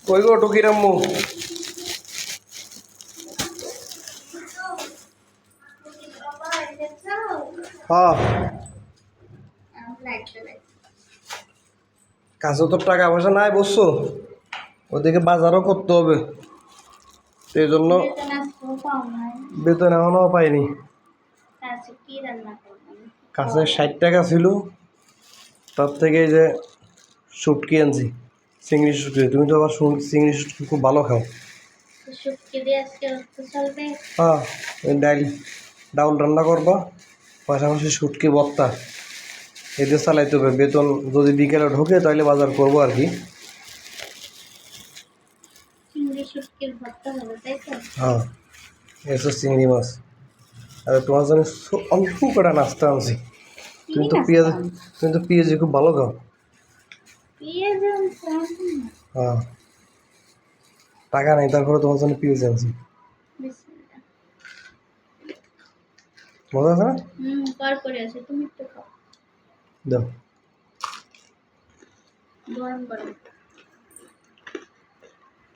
কই গো টুকির আম্মু? হ্যাঁ, কাছে তো টাকা পয়সা নাই বুঝছো, ওদিকে বাজারও করতে হবে, সেই জন্য বেতন এখনও পাইনি। কাছে 60 টাকা ছিল, তার থেকে এই যে শুটকি আনছি, চিংড়ি শুটকি। তুমি তো আবার চিংড়ি শুটকি খুব ভালো খাও। হ্যাঁ, ডাউল রান্না করবা, পাশাপাশি শুটকি ভর্তা, এদের চালাইতে হবে। বেতন যদি বিকেলে ঢোকে তাহলে বাজার করবো আর কি। হ্যাঁ, এসব চিংড়ি মাছ। আর তোমার জন্য অল্প কটা নাস্তা আনছি। তুমি তো পেঁয়াজি খুব ভালো খাও। হ্যাঁ, টাকা নেই, তারপরে তোমার জন্য পেঁয়াজি আনছি। মজা আছে না? দাও।